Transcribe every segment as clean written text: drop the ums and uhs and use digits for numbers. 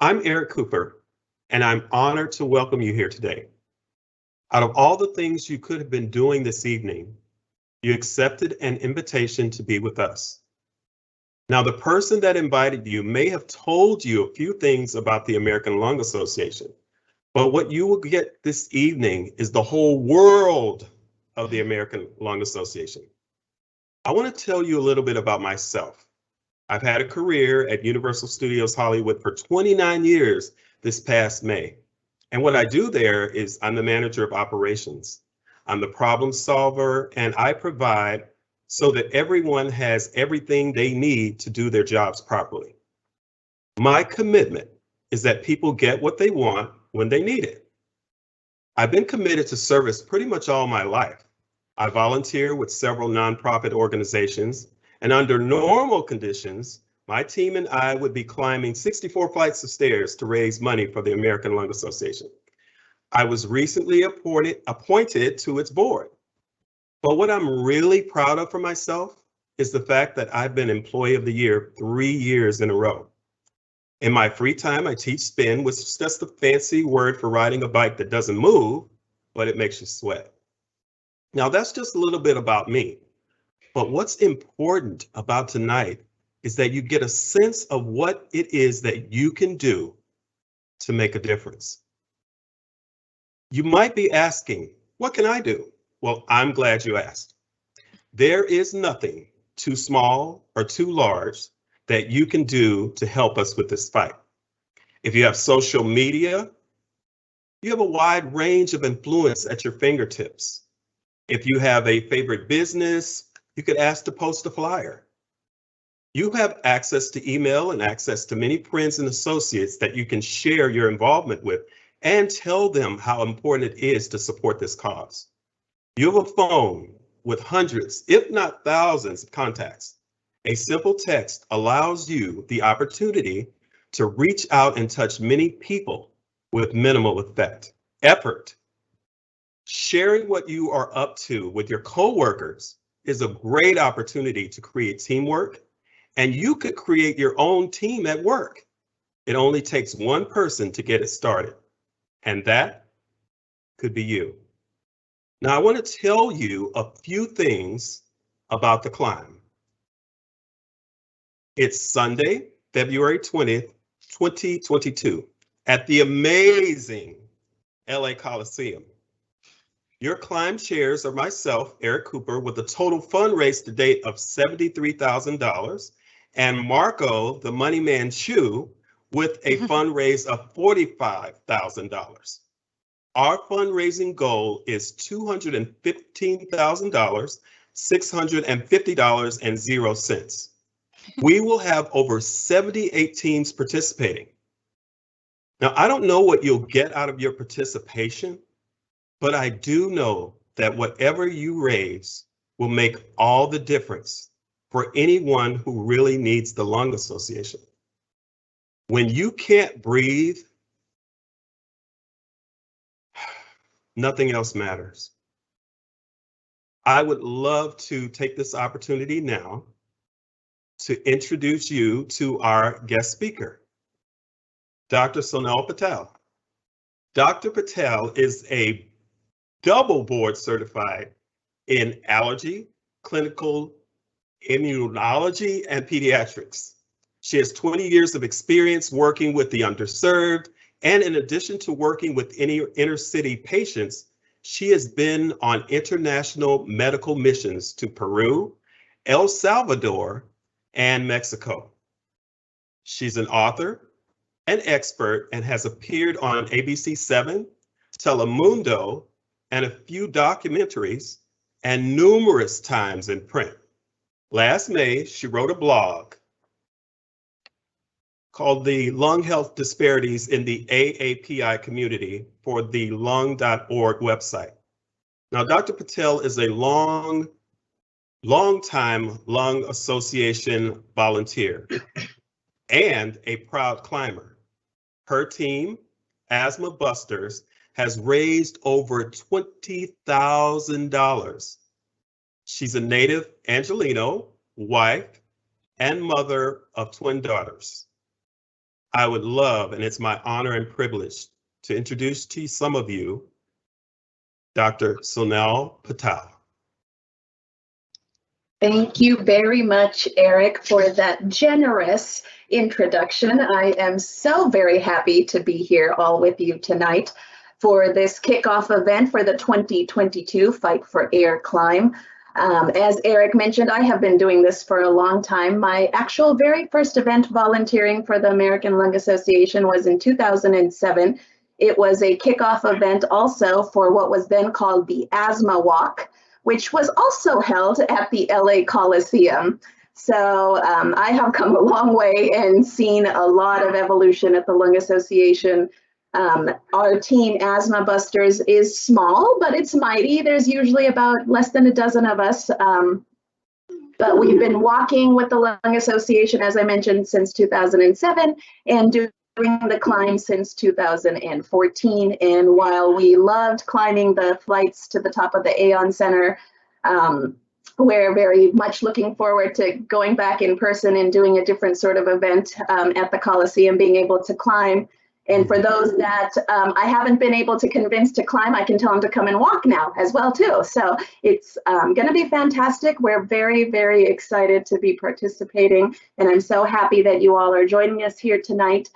I'm Eric Cooper, and I'm honored to welcome you here today. Out of all the things you could have been doing this evening, you accepted an invitation to be with us. Now, the person that invited you may have told you a few things about the American Lung Association, but what you will get this evening is the whole world of the American Lung Association. I want to tell you a little bit about myself. I've had a career at Universal Studios Hollywood for 29 years this past May. And what I do there is I'm the manager of operations. I'm the problem solver, and I provide so that everyone has everything they need to do their jobs properly. My commitment is that people get what they want when they need it. I've been committed to service pretty much all my life. I volunteer with several nonprofit organizations, and under normal conditions, my team and I would be climbing 64 flights of stairs to raise money for the American Lung Association. I was recently appointed to its board. But what I'm really proud of for myself is the fact that I've been Employee of the Year 3 years in a row. In my free time, I teach spin, which is just a fancy word for riding a bike that doesn't move, but it makes you sweat. Now, that's just a little bit about me. But what's important about tonight is that you get a sense of what it is that you can do to make a difference. You might be asking, what can I do? Well, I'm glad you asked. There is nothing too small or too large that you can do to help us with this fight. If you have social media, you have a wide range of influence at your fingertips. If you have a favorite business, you could ask to post a flyer. You have access to email and access to many friends and associates that you can share your involvement with and tell them how important it is to support this cause. You have a phone with hundreds, if not thousands of contacts. A simple text allows you the opportunity to reach out and touch many people with minimal effort. Sharing what you are up to with your coworkers is a great opportunity to create teamwork, and you could create your own team at work. It only takes one person to get it started, and that could be you. Now, I want to tell you a few things about the climb. It's Sunday, February 20th, 2022, at the amazing LA Coliseum. Your climb shares are myself, Eric Cooper, with a total fundraise to date of $73,000, and Marco, the money man Chu, with a fundraise of $45,000. Our fundraising goal is $215,000, $650.00. We will have over 78 teams participating. Now, I don't know what you'll get out of your participation, but I do know that whatever you raise will make all the difference for anyone who really needs the Lung Association. When you can't breathe, nothing else matters. I would love to take this opportunity now to introduce you to our guest speaker, Dr. Sonal Patel. Dr. Patel is a double board certified in allergy, clinical immunology, and pediatrics. She has 20 years of experience working with the underserved, and in addition to working with inner city patients, she has been on international medical missions to Peru, El Salvador, and Mexico. She's an author, an expert, and has appeared on ABC7, Telemundo, and a few documentaries, and numerous times in print. Last May, she wrote a blog called The Lung Health Disparities in the AAPI Community for the lung.org website. Now, Dr. Patel is a long time Lung Association volunteer and a proud climber. Her team, Asthmabusters, has raised over $20,000. She's a native Angelino, wife, and mother of twin daughters. I would love, and it's my honor and privilege, to introduce to some of you Dr. Sonnel Patel. Thank you very much, Eric, for that generous introduction. I am so very happy to be here all with you tonight for this kickoff event for the 2022 Fight for Air Climb. As Eric mentioned, I have been doing this for a long time. My actual very first event volunteering for the American Lung Association was in 2007. It was a kickoff event also for what was then called the Asthma Walk, which was also held at the LA Coliseum. So I have come a long way and seen a lot of evolution at the Lung Association. Our team, Asthmabusters, is small, but it's mighty. There's usually about less than a dozen of us. But we've been walking with the Lung Association, as I mentioned, since 2007 and doing the climb since 2014. And while we loved climbing the flights to the top of the Aon Center, we're very much looking forward to going back in person and doing a different sort of event at the Coliseum, being able to climb. And for those that I haven't been able to convince to climb, I can tell them to come and walk now as well too. So it's going to be fantastic. We're very, very excited to be participating. And I'm so happy that you all are joining us here tonight.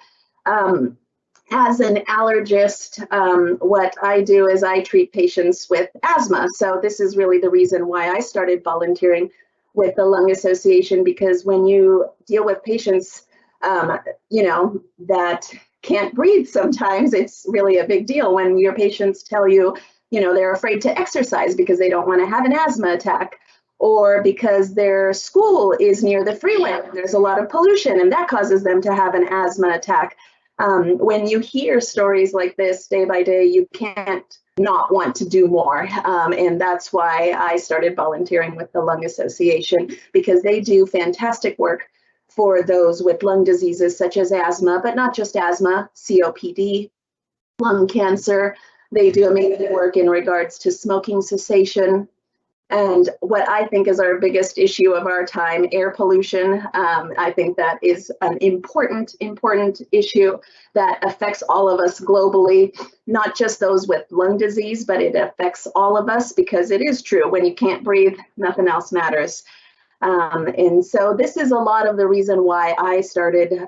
As an allergist, what I do is I treat patients with asthma. So this is really the reason why I started volunteering with the Lung Association, because when you deal with patients, that can't breathe sometimes, it's really a big deal when your patients tell you, they're afraid to exercise because they don't want to have an asthma attack, or because their school is near the freeway. There's a lot of pollution and that causes them to have an asthma attack. When you hear stories like this day by day, you can't not want to do more. And that's why I started volunteering with the Lung Association, because they do fantastic work for those with lung diseases such as asthma, but not just asthma, COPD, lung cancer. They do amazing work in regards to smoking cessation. And what I think is our biggest issue of our time, air pollution. I think that is an important issue that affects all of us globally, not just those with lung disease, but it affects all of us, because it is true, when you can't breathe, nothing else matters. And so this is a lot of the reason why I started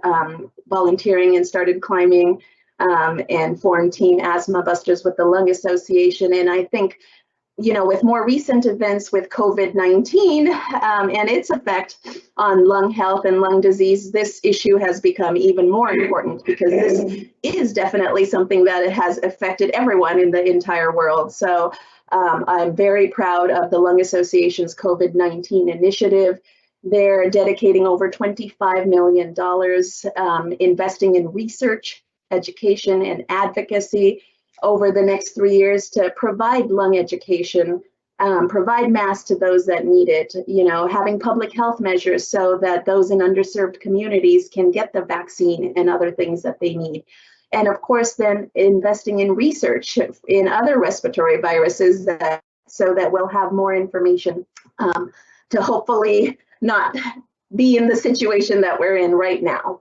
volunteering and started climbing and formed Team Asthmabusters with the Lung Association. And I think, with more recent events with COVID-19 and its effect on lung health and lung disease, this issue has become even more important, because this is definitely something that has affected everyone in the entire world. So I'm very proud of the Lung Association's COVID-19 initiative. They're dedicating over $25 million, investing in research, education, and advocacy over the next 3 years to provide lung education, provide masks to those that need it, having public health measures so that those in underserved communities can get the vaccine and other things that they need. And of course, then investing in research in other respiratory viruses so that we'll have more information to hopefully not be in the situation that we're in right now.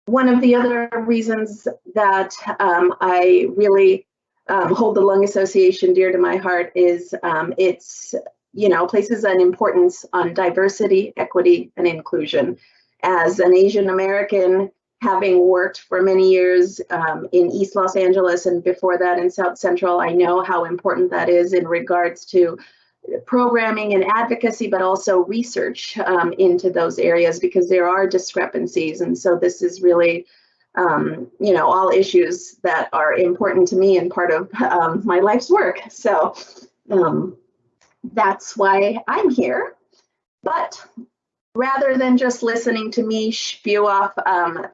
One of the other reasons that I really hold the Lung Association dear to my heart is it's, places an importance on diversity, equity, and inclusion. As an Asian American, having worked for many years in East Los Angeles and before that in South Central, I know how important that is in regards to programming and advocacy, but also research into those areas, because there are discrepancies. And so this is really, all issues that are important to me and part of my life's work. So that's why I'm here. But rather than just listening to me spew off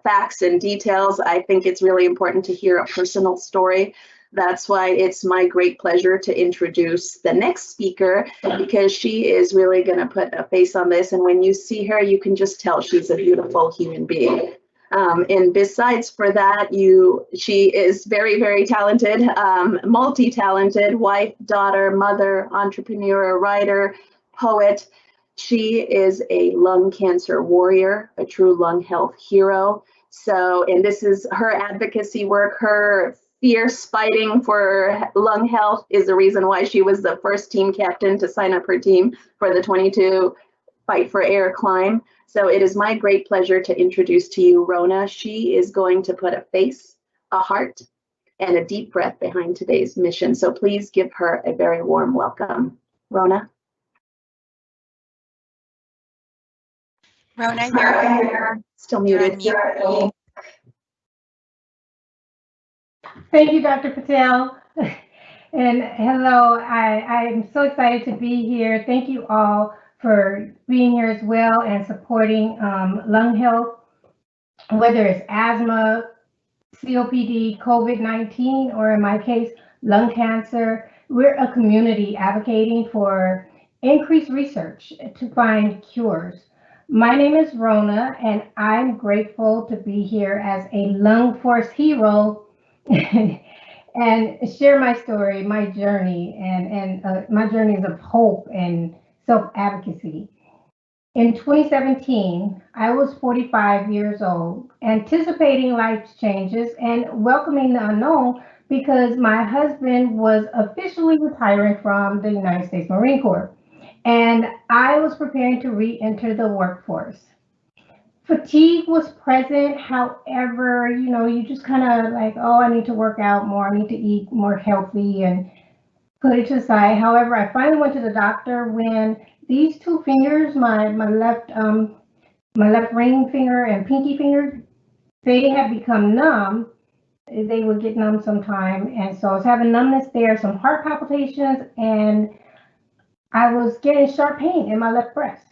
facts and details, I think it's really important to hear a personal story. That's why it's my great pleasure to introduce the next speaker, because she is really going to put a face on this. And when you see her, you can just tell she's a beautiful human being. And besides for that, she is very, very talented, multi-talented wife, daughter, mother, entrepreneur, writer, poet. She is a lung cancer warrior, a true lung health hero. So, and this is her advocacy work, her fierce fighting for lung health is the reason why she was the first team captain to sign up her team for the 22 Fight for Air climb. So it is my great pleasure to introduce to you Rona. She is going to put a face, a heart, and a deep breath behind today's mission. So please give her a very warm welcome. Rona. Rona, you're still muted. Thank you, Dr. Patel. And hello, I'm so excited to be here. Thank you all for being here as well and supporting lung health, whether it's asthma, COPD, COVID-19, or in my case, lung cancer. We're a community advocating for increased research to find cures. My name is Rona, and I'm grateful to be here as a lung force hero and share my story, my journey, and my journeys of hope and self-advocacy. In 2017, I was 45 years old, anticipating life's changes and welcoming the unknown because my husband was officially retiring from the United States Marine Corps, and I was preparing to re-enter the workforce. Fatigue was present. However, you just kind of like, oh, I need to work out more. I need to eat more healthy and put it to the side. However, I finally went to the doctor when these two fingers, my left ring finger and pinky finger, they had become numb. They would get numb sometime. And so I was having numbness there, some heart palpitations, and I was getting sharp pain in my left breast.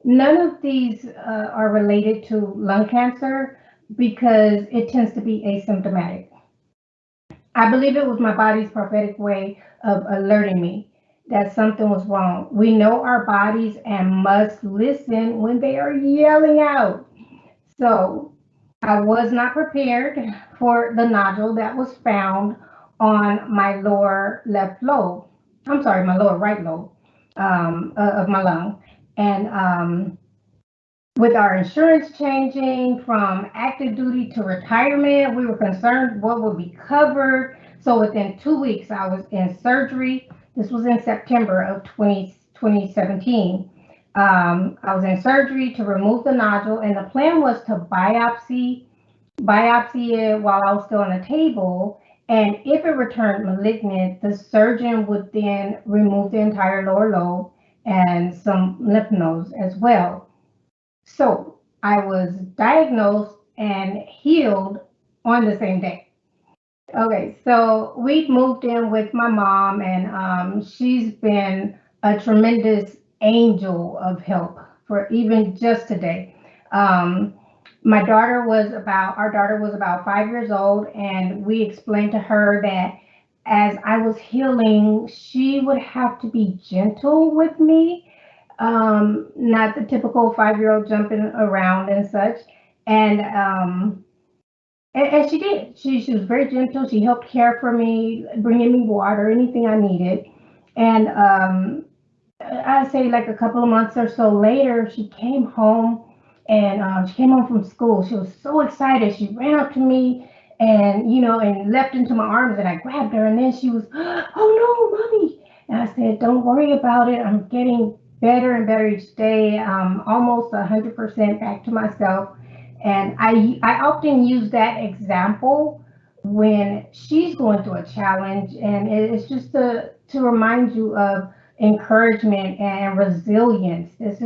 None of these are related to lung cancer because it tends to be asymptomatic. I believe it was my body's prophetic way of alerting me that something was wrong. We know our bodies and must listen when they are yelling out. So I was not prepared for the nodule that was found on my lower left lobe. I'm sorry, my lower right lobe of my lung. And with our insurance changing from active duty to retirement, we were concerned what would be covered. So within 2 weeks, I was in surgery. This was in September of 2017. I was in surgery to remove the nodule, and the plan was to biopsy it while I was still on the table. And if it returned malignant, the surgeon would then remove the entire lower lobe and some lymph nodes as well. So I was diagnosed and healed on the same day. Okay, so we moved in with my mom, and she's been a tremendous angel of help for even just today. Our daughter was about 5 years old, and we explained to her that as I was healing, she would have to be gentle with me, not the typical 5-year-old jumping around and such. And she did. She was very gentle. She helped care for me, bringing me water, anything I needed. And I'd say like a couple of months or so later, she came home, and she came home from school. She was so excited. She ran up to me and leapt into my arms, and I grabbed her, and then she was, oh no, mommy. And I said, don't worry about it. I'm getting better and better each day. Almost 100% back to myself. And I often use that example when she's going through a challenge, and it's just to remind you of encouragement and resilience. This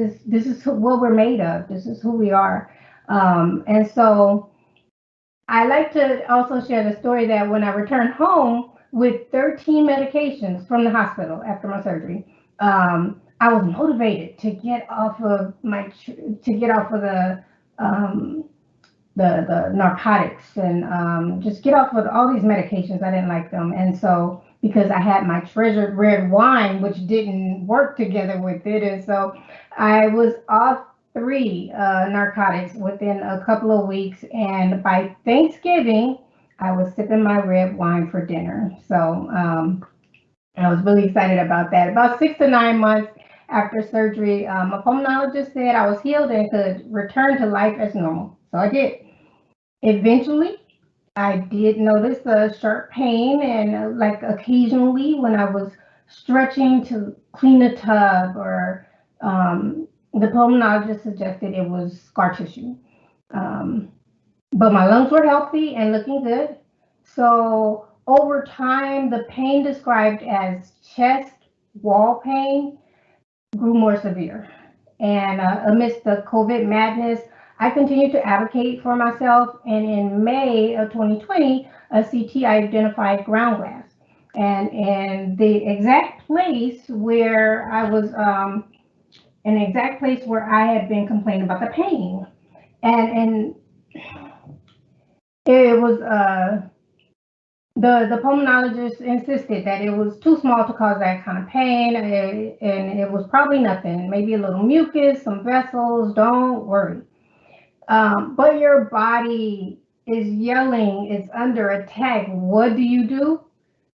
is what we're made of. This is who we are. And so I like to also share the story that when I returned home with 13 medications from the hospital after my surgery, I was motivated to get off of the narcotics and just get off with all these medications. I didn't like them. And so because I had my treasured red wine, which didn't work together with it. And so I was off 3 narcotics within a couple of weeks. And by Thanksgiving, I was sipping my red wine for dinner. So I was really excited about that. About 6 to 9 months after surgery, a pulmonologist said I was healed and could return to life as normal. So I did. Eventually, I did notice a sharp pain, and like occasionally when I was stretching to clean a tub, or the pulmonologist suggested it was scar tissue. But my lungs were healthy and looking good. So over time, the pain described as chest wall pain grew more severe. And amidst the COVID madness, I continued to advocate for myself. And in May of 2020, a CT identified ground glass. And the exact place where I was, an exact place where I had been complaining about the pain. And it was, the pulmonologist insisted that it was too small to cause that kind of pain, and it was probably nothing, maybe a little mucus, some vessels, don't worry. But your body is yelling, it's under attack. What do?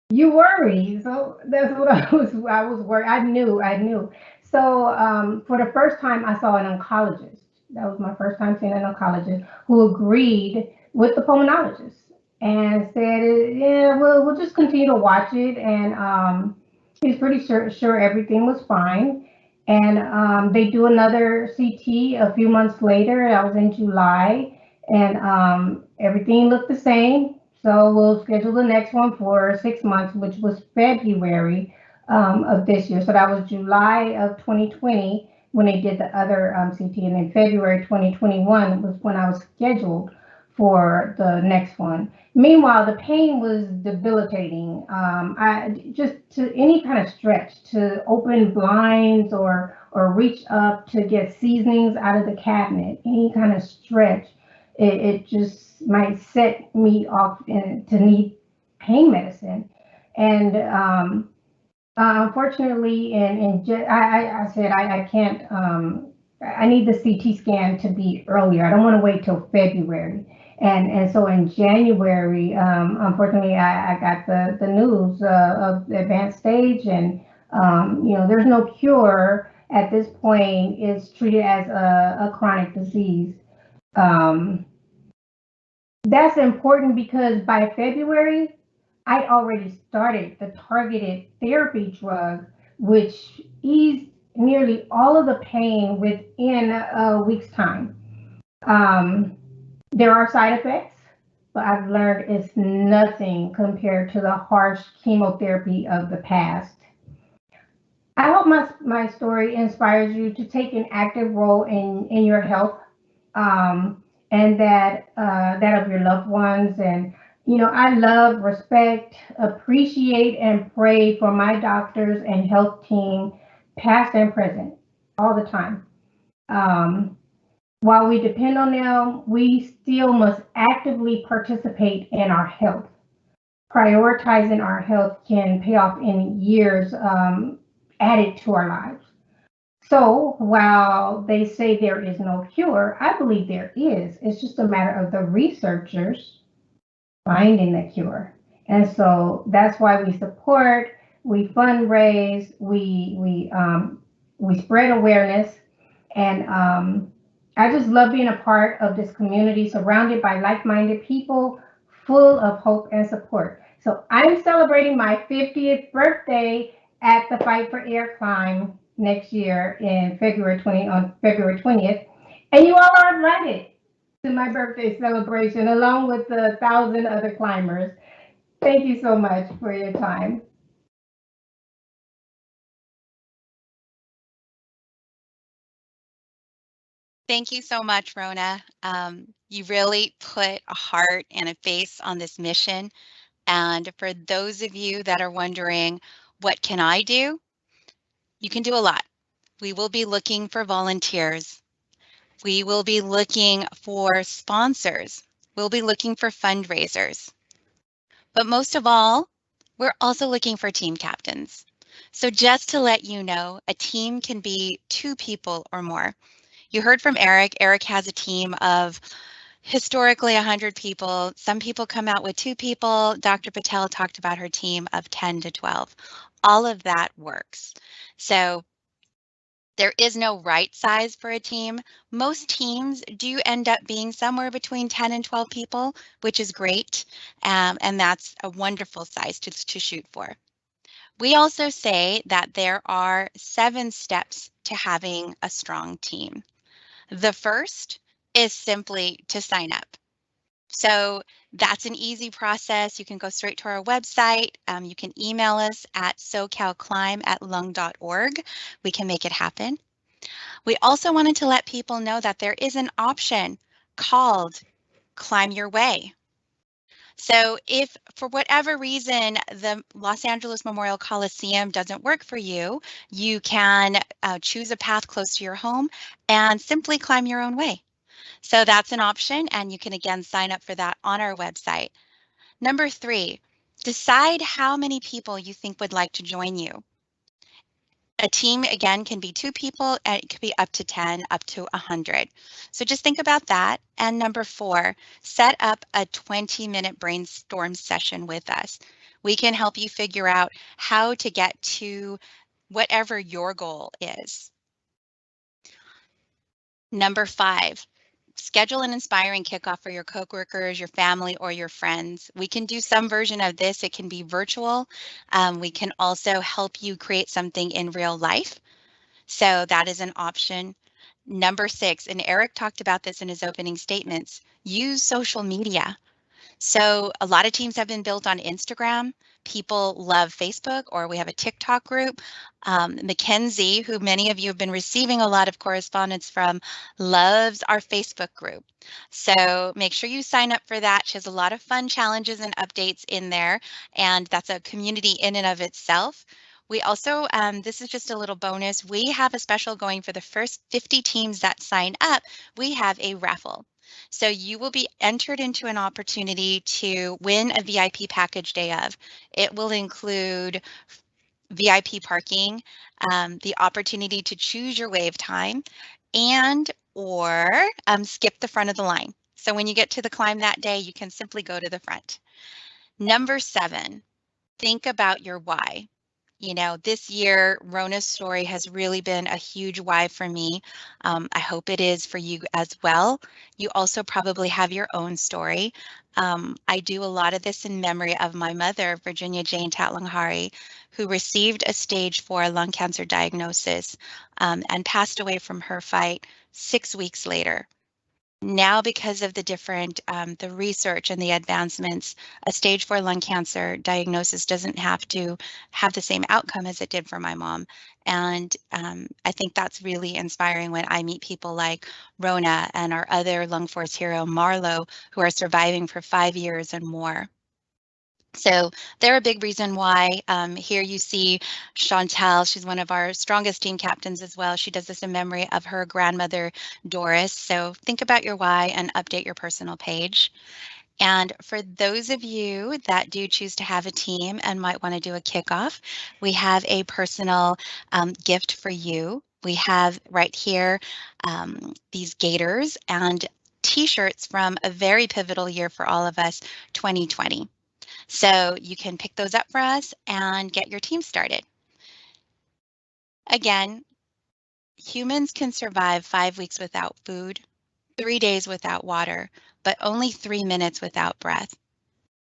You worry. So that's what I was worried. I knew. So for the first time, I saw an oncologist. That was my first time seeing an oncologist who agreed with the pulmonologist and said, yeah, we'll just continue to watch it. And he's pretty sure everything was fine. And they do another CT a few months later. That was in July, and everything looked the same. So we'll schedule the next one for 6 months, which was February of this year. So that was July of 2020 when they did the other CT, and then February 2021 was when I was scheduled for the next one. Meanwhile, the pain was debilitating. I just, to any kind of stretch, to open blinds or reach up to get seasonings out of the cabinet, any kind of stretch, it just might set me off to need pain medicine. And unfortunately, I said I can't. I need the CT scan to be earlier. I don't want to wait till February. And so in January, unfortunately, I got the news of the advanced stage, and there's no cure at this point. It's treated as a chronic disease. That's important because by February, I'd already started the targeted therapy drug, which eased nearly all of the pain within a week's time. There are side effects, but I've learned it's nothing compared to the harsh chemotherapy of the past. I hope my story inspires you to take an active role in your health, and that of your loved ones. And I love, respect, appreciate, and pray for my doctors and health team, past and present, all the time. While we depend on them, we still must actively participate in our health. Prioritizing our health can pay off in years added to our lives. So while they say there is no cure, I believe there is. It's just a matter of the researchers finding the cure. And so that's why we support, we fundraise, we spread awareness. And I just love being a part of this community, surrounded by like-minded people, full of hope and support. So I'm celebrating my 50th birthday at the Fight for Air climb next year on February 20th. And you all are invited to my birthday celebration along with the 1,000 other climbers. Thank you so much for your time. Thank you so much, Rona. You really put a heart and a face on this mission. And for those of you that are wondering, what can I do? You can do a lot. We will be looking for volunteers. We will be looking for sponsors. We'll be looking for fundraisers. But most of all, we're also looking for team captains. So just to let you know, a team can be 2 people or more. You heard from Eric. Eric has a team of historically 100 people. Some people come out with 2 people. Dr. Patel talked about her team of 10 to 12. All of that works. So There is no right size for a team. Most teams do end up being somewhere between 10 and 12 people, which is great. And that's a wonderful size to shoot for. We also say that there are 7 steps to having a strong team. The first is simply to sign up. So that's an easy process. You can go straight to our website. You can email us at socalclimb@lung.org. We can make it happen. We also wanted to let people know that there is an option called Climb Your Way. So if for whatever reason the Los Angeles Memorial Coliseum doesn't work for you, you can choose a path close to your home and simply climb your own way. So that's an option, and you can again sign up for that on our website. Number 3, decide how many people you think would like to join you. A team, again, can be 2 people, and it could be up to 10, up to 100. So just think about that. And number 4, set up a 20-minute brainstorm session with us. We can help you figure out how to get to whatever your goal is. Number 5, schedule an inspiring kickoff for your coworkers, your family, or your friends. We can do some version of this. It can be virtual. We can also help you create something in real life. So that is an option. Number 6, and Eric talked about this in his opening statements, use social media. So a lot of teams have been built on Instagram. People love Facebook, or we have a TikTok group. Mackenzie, who many of you have been receiving a lot of correspondence from, loves our Facebook group. So make sure you sign up for that. She has a lot of fun challenges and updates in there, and that's a community in and of itself. We also, this is just a little bonus, we have a special going for the first 50 teams that sign up. We have a raffle. So you will be entered into an opportunity to win a VIP package day of. It will include VIP parking, the opportunity to choose your wave time, and or skip the front of the line. So when you get to the climb that day, you can simply go to the front. Number 7, think about your why. You know, this year, Rona's story has really been a huge why for me. I hope it is for you as well. You also probably have your own story. I do a lot of this in memory of my mother, Virginia Jane Tatlanghari, who received a stage 4 lung cancer diagnosis and passed away from her fight 6 weeks later. Now, because of the different, the research and the advancements, a stage 4 lung cancer diagnosis doesn't have to have the same outcome as it did for my mom. And I think that's really inspiring when I meet people like Rona and our other Lung Force hero, Marlo, who are surviving for 5 years and more. So they're a big reason why. Here you see Chantel. She's one of our strongest team captains as well. She does this in memory of her grandmother, Doris. So think about your why and update your personal page. And for those of you that do choose to have a team and might want to do a kickoff, we have a personal gift for you. We have right here these gaiters and t-shirts from a very pivotal year for all of us, 2020. So you can pick those up for us and get your team started. Again, humans can survive 5 weeks without food, 3 days without water, but only 3 minutes without breath.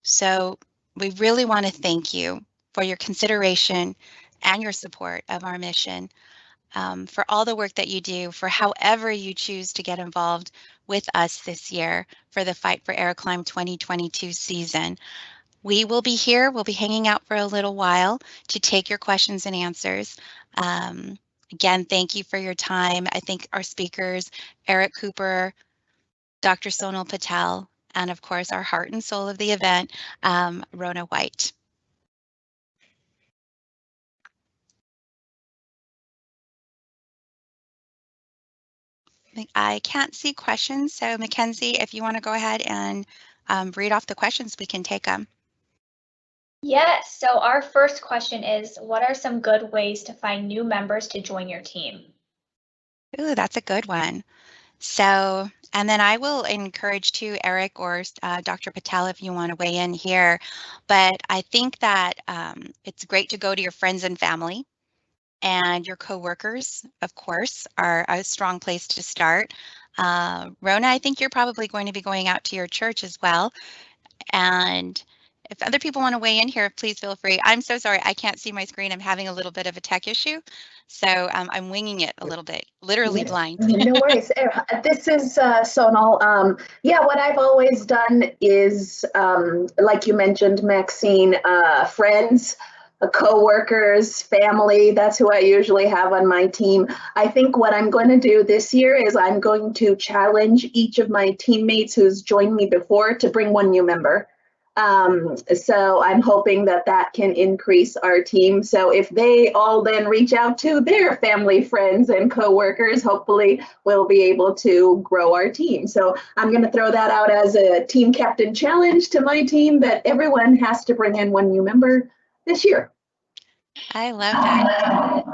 So we really want to thank you for your consideration and your support of our mission, for all the work that you do, for however you choose to get involved with us this year for the Fight for Air Climb 2022 season. We will be here. We'll be hanging out for a little while to take your questions and answers. Again, thank you for your time. I thank our speakers, Eric Cooper, Dr. Sonal Patel, and of course, our heart and soul of the event, Rona White. I can't see questions, so Mackenzie, if you want to go ahead and read off the questions, we can take them. Yes, so our first question is, what are some good ways to find new members to join your team? Ooh, that's a good one. So, and then I will encourage too, Eric or Dr. Patel, if you want to weigh in here, but I think that it's great to go to your friends and family and your coworkers, of course, are a strong place to start. Rona, I think you're probably going to be going out to your church as well. And if other people want to weigh in here, please feel free. I'm so sorry, I can't see my screen. I'm having a little bit of a tech issue. So I'm winging it a little bit, literally blind. No worries. This is Sonal. Yeah, what I've always done is, like you mentioned, Maxine, friends, co-workers, family, that's who I usually have on my team. I think what I'm going to do this year is I'm going to challenge each of my teammates who's joined me before to bring one new member. So I'm hoping that that can increase our team. So if they all then reach out to their family, friends, and coworkers, hopefully we'll be able to grow our team. So I'm going to throw that out as a team captain challenge to my team that everyone has to bring in one new member this year. I love that.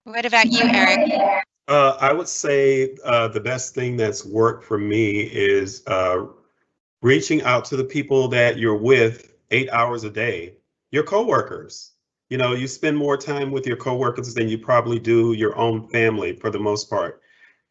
What about you, Eric? I would say the best thing that's worked for me is reaching out to the people that you're with 8 hours a day, your coworkers. You know, you spend more time with your coworkers than you probably do your own family for the most part.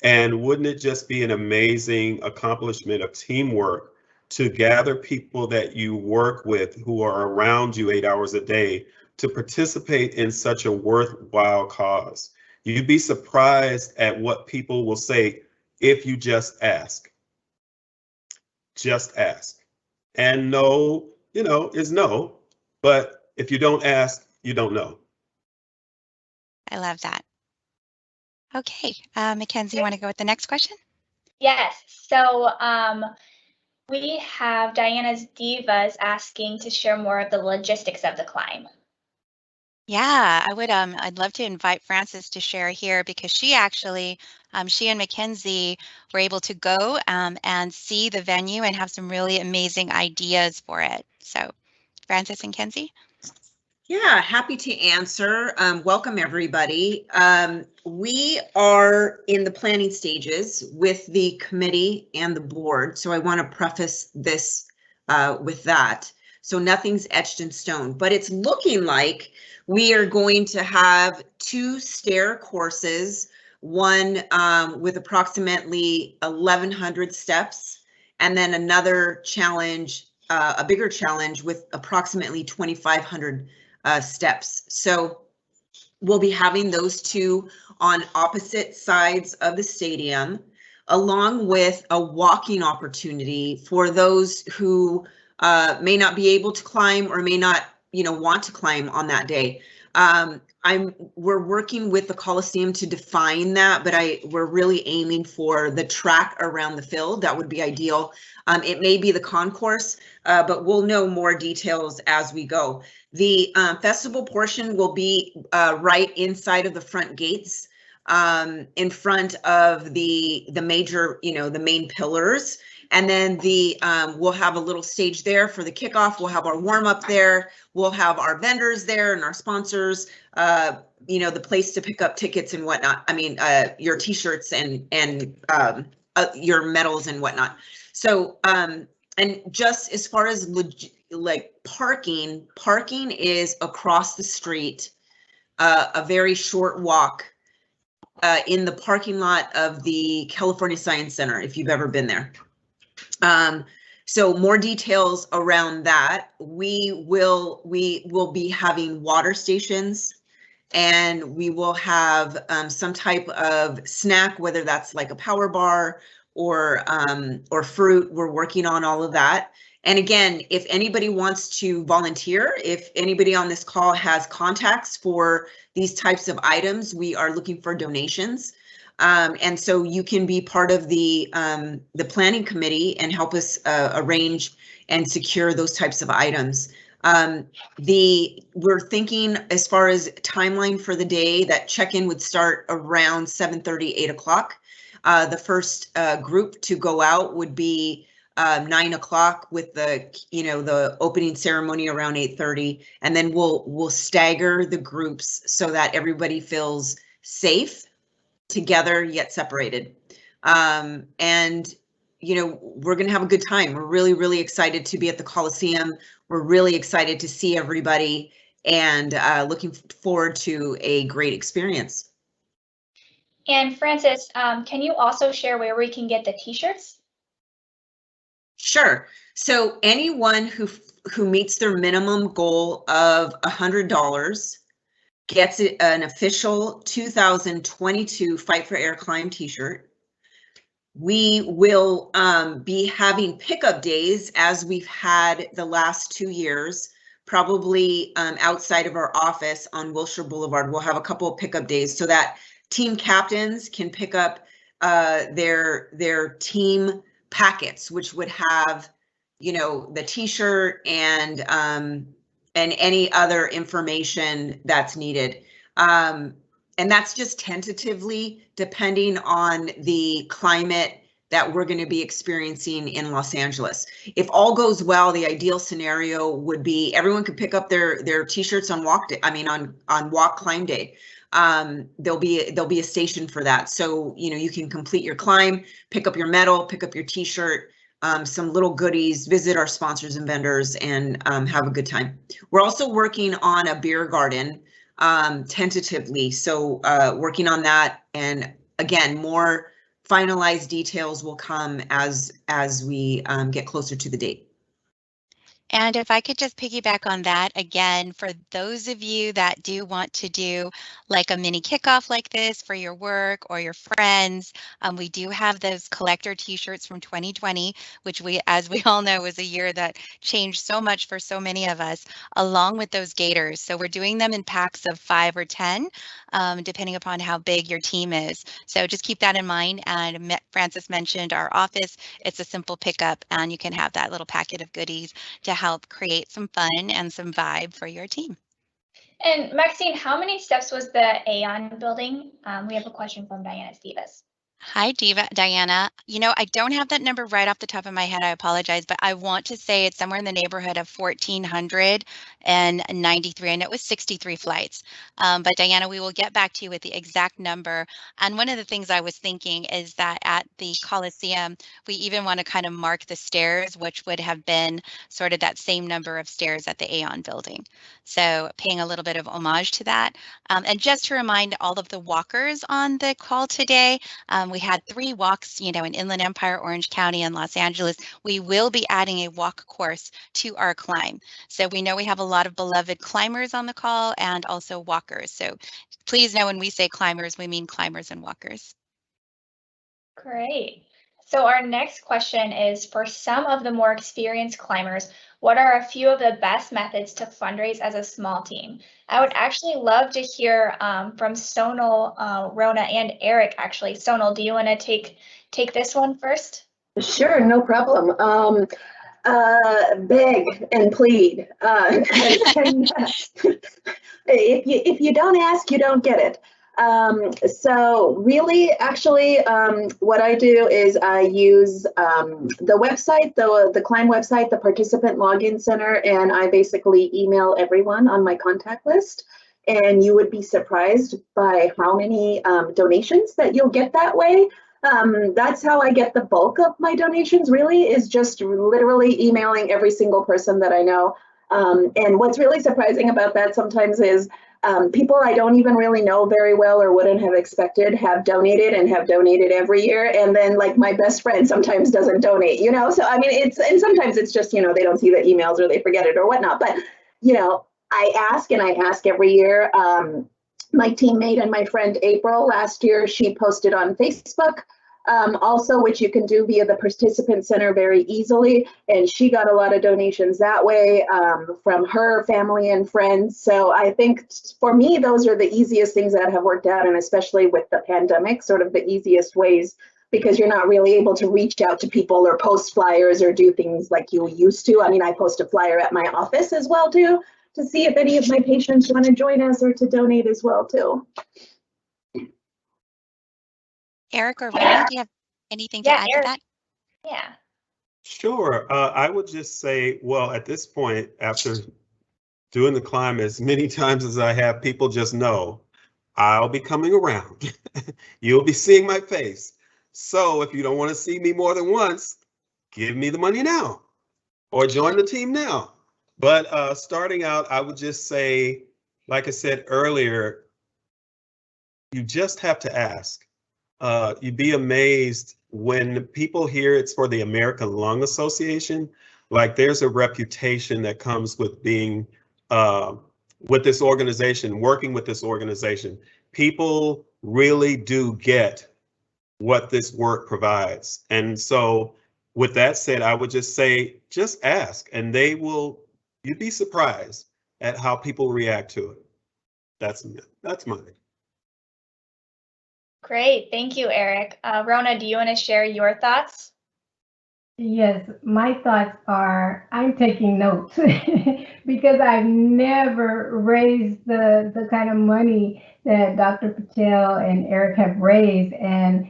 And wouldn't it just be an amazing accomplishment of teamwork to gather people that you work with who are around you 8 hours a day to participate in such a worthwhile cause? You'd be surprised at what people will say if you just ask. Just ask. And no, you know, is no. But if you don't ask, you don't know. I love that. Okay, Mackenzie, you want to go with the next question? Yes. So we have Diana's Divas asking to share more of the logistics of the climb. Yeah, I would. I'd love to invite Frances to share here because she actually, she and Mackenzie were able to go and see the venue and have some really amazing ideas for it. So, Frances and Kenzie. Yeah, happy to answer. Welcome, everybody. We are in the planning stages with the committee and the board, so I want to preface this with that. So nothing's etched in stone, but it's looking like we are going to have 2 stair courses, one with approximately 1,100 steps, and then another challenge, a bigger challenge with approximately 2,500 steps. So we'll be having those 2 on opposite sides of the stadium, along with a walking opportunity for those who may not be able to climb or may not, you know, want to climb on that day. We're working with the Coliseum to define that, but we're really aiming for the track around the field. That would be ideal. It may be the concourse, but we'll know more details as we go. The festival portion will be right inside of the front gates, in front of the major, you know, the main pillars. And then we'll have a little stage there for the kickoff. We'll have our warm up there. We'll have our vendors there and our sponsors, you know, the place to pick up tickets and whatnot. I mean, your t-shirts and your medals and whatnot. So, and just as far as like parking is across the street, a very short walk in the parking lot of the California Science Center, if you've ever been there. So more details around that. We will be having water stations, and we will have some type of snack, whether that's like a power bar or fruit. We're working on all of that. And again, if anybody wants to volunteer, if anybody on this call has contacts for these types of items, we are looking for donations. And so you can be part of the planning committee and help us arrange and secure those types of items. We're thinking as far as timeline for the day that check-in would start around 7:30, 8 o'clock. The first group to go out would be 9 o'clock with the opening ceremony around 8:30, and then we'll stagger the groups so that everybody feels safe together yet separated. And you know, we're gonna have a good time. We're really excited to be at the Coliseum. We're really excited to see everybody, and looking forward to a great experience. And Francis, can you also share where we can get the t-shirts? Sure. So anyone who meets their minimum goal of $100 gets an official 2022 Fight for Air Climb t-shirt. We will be having pickup days as we've had the last 2 years, probably outside of our office on Wilshire Boulevard. We'll have a couple of pickup days so that team captains can pick up their team packets, which would have, you know, the t-shirt and any other information that's needed. And that's just tentatively depending on the climate that we're going to be experiencing in Los Angeles. If all goes well, the ideal scenario would be everyone could pick up their t-shirts on walk day. I mean, on walk climb day. There'll be a station for that. So, you know, you can complete your climb, pick up your medal, pick up your t-shirt, some little goodies, visit our sponsors and vendors, and have a good time. We're also working on a beer garden tentatively. So working on that, and again, more finalized details will come as we get closer to the date. And if I could just piggyback on that again, for those of you that do want to do like a mini kickoff like this for your work or your friends, we do have those collector t-shirts from 2020, which as we all know, was a year that changed so much for so many of us, along with those gaiters. So we're doing them in packs of 5 or 10, depending upon how big your team is. So just keep that in mind. And Francis mentioned our office. It's a simple pickup, and you can have that little packet of goodies to help create some fun and some vibe for your team. And Maxine, how many steps was the Aon building? We have a question from Diana Stevens. Hi, Diana. You know, I don't have that number right off the top of my head. I apologize, but I want to say it's somewhere in the neighborhood of 1,493. I know it was 63 flights. But Diana, we will get back to you with the exact number. And one of the things I was thinking is that at the Coliseum, we even want to kind of mark the stairs, which would have been sort of that same number of stairs at the Aon building. So paying a little bit of homage to that. And just to remind all of the walkers on the call today, we had 3 walks, you know, in Inland Empire, Orange County, and Los Angeles. We will be adding a walk course to our climb. So we know we have a lot of beloved climbers on the call and also walkers. So please know when we say climbers, we mean climbers and walkers. Great. So our next question is, for some of the more experienced climbers, what are a few of the best methods to fundraise as a small team? I would actually love to hear from Sonal, Rona, and Eric, actually. Sonal, do you want to take this one first? Sure, no problem. Beg and plead. If you don't ask, you don't get it. So really, actually, what I do is I use the website, the Climb website, the participant login center, and I basically email everyone on my contact list. And you would be surprised by how many donations that you'll get that way. That's how I get the bulk of my donations, really, is just literally emailing every single person that I know. And what's really surprising about that sometimes is people I don't even really know very well or wouldn't have expected have donated and have donated every year. And then like my best friend sometimes doesn't donate, you know? So, I mean, and sometimes it's just, you know, they don't see the emails or they forget it or whatnot. But, you know, I ask every year. My teammate and my friend April last year, she posted on Facebook also, which you can do via the participant center very easily. And she got a lot of donations that way from her family and friends. So I think for me, those are the easiest things that have worked out. And especially with the pandemic, sort of the easiest ways, because you're not really able to reach out to people or post flyers or do things like you used to. I mean, I post a flyer at my office as well, too, to see if any of my patients want to join us or to donate as well, too. Eric or Rona, do you have anything to add to that? Yeah. Sure. I would just say, well, at this point, after doing the climb as many times as I have, people just know I'll be coming around. You'll be seeing my face. So if you don't want to see me more than once, give me the money now or join the team now. But starting out, I would just say, like I said earlier, you just have to ask. You'd be amazed when people hear it's for the American Lung Association. Like there's a reputation that comes with being with this organization, working with this organization. People really do get what this work provides. And so with that said, I would just say, just ask, and you'd be surprised at how people react to it. That's mine. Great, thank you, Eric. Rona, do you want to share your thoughts? Yes, my thoughts are I'm taking notes because I've never raised the kind of money that Dr. Patel and Eric have raised, and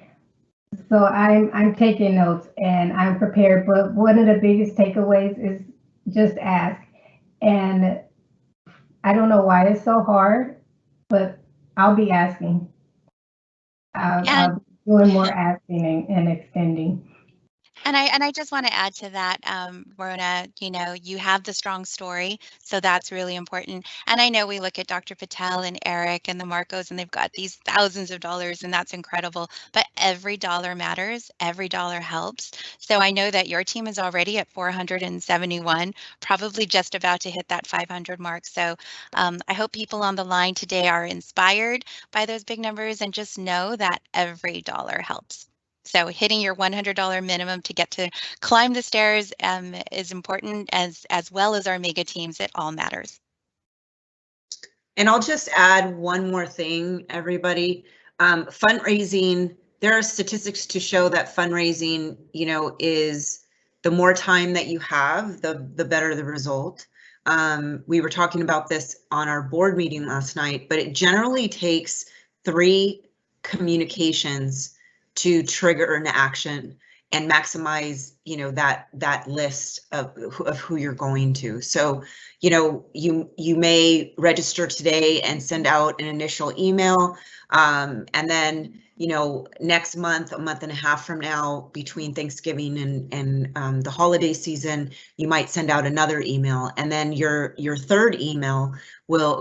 so I'm taking notes and I'm prepared. But one of the biggest takeaways is just ask. And I don't know why it's so hard, but I'll be asking. I'll be doing more asking and extending. And I just want to add to that, Rona, you know, you have the strong story, so that's really important. And I know we look at Dr. Patel and Eric and the Marcos, and they've got these thousands of dollars, and that's incredible. But every dollar matters, every dollar helps. So I know that your team is already at 471, probably just about to hit that 500 mark. So I hope people on the line today are inspired by those big numbers and just know that every dollar helps. So hitting your $100 minimum to get to climb the stairs is important, as well as our mega teams. It all matters. And I'll just add one more thing, everybody. Fundraising, there are statistics to show that fundraising, you know, is the more time that you have, the better the result. We were talking about this on our board meeting last night, but it generally takes 3 communications to trigger an action and maximize, you know, that list of who you're going to. So, you know, you may register today and send out an initial email, and then, you know, next month, a month and a half from now, between Thanksgiving and the holiday season, you might send out another email, and then your third email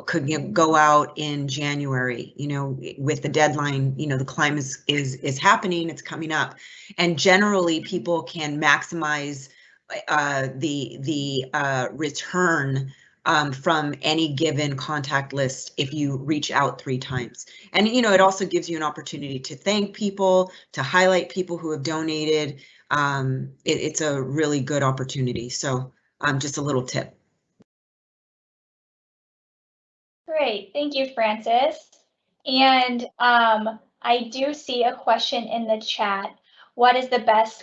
could go out in January, you know, with the deadline, you know, the climb is happening, it's coming up. And generally people can maximize the return from any given contact list if you reach out 3 times. And, you know, it also gives you an opportunity to thank people, to highlight people who have donated. It's a really good opportunity. So just a little tip. Great, thank you, Francis. And I do see a question in the chat. Where is the best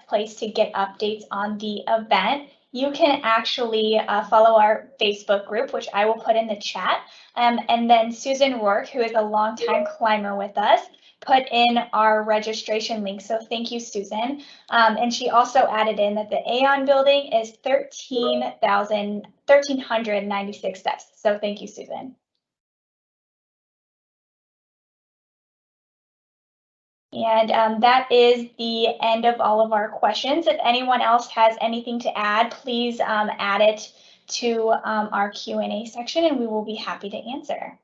place to get updates on the event? You can actually follow our Facebook group, which I will put in the chat. And then Susan Rourke, who is a longtime climber with us, put in our registration link. So thank you, Susan. And she also added in that the Aon building is 1,396 steps. So thank you, Susan. And that is the end of all of our questions. If anyone else has anything to add, please add it to our Q&A section and we will be happy to answer.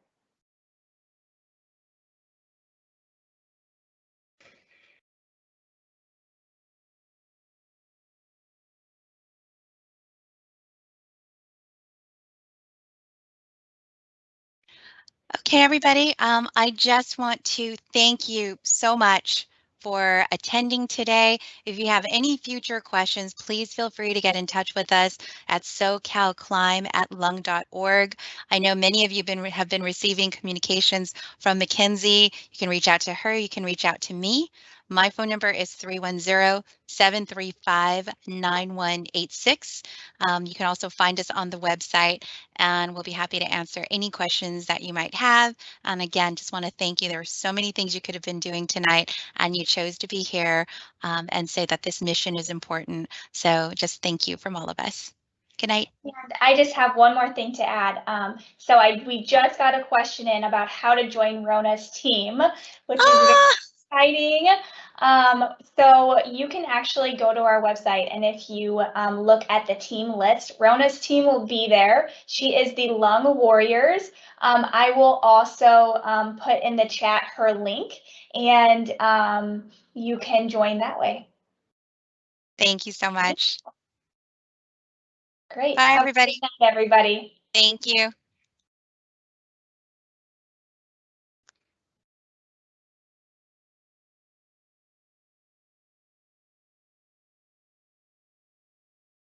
Okay, everybody, I just want to thank you so much for attending today. If you have any future questions, please feel free to get in touch with us at socalclimb@lung.org. I know many of you have been receiving communications from Mackenzie. You can reach out to her, you can reach out to me. My phone number is 310-735-9186. You can also find us on the website, and we'll be happy to answer any questions that you might have. And again, just want to thank you. There are so many things you could have been doing tonight, and you chose to be here and say that this mission is important. So just thank you from all of us. Good night. And I just have one more thing to add. We just got a question in about how to join Rona's team, which is exciting. So you can actually go to our website, and if you look at the team list, Rona's team will be there. She is the Lung Warriors. I will also put in the chat her link, and you can join that way. Thank you so much. Great. Bye, Have a everybody. good night, everybody. Thank you.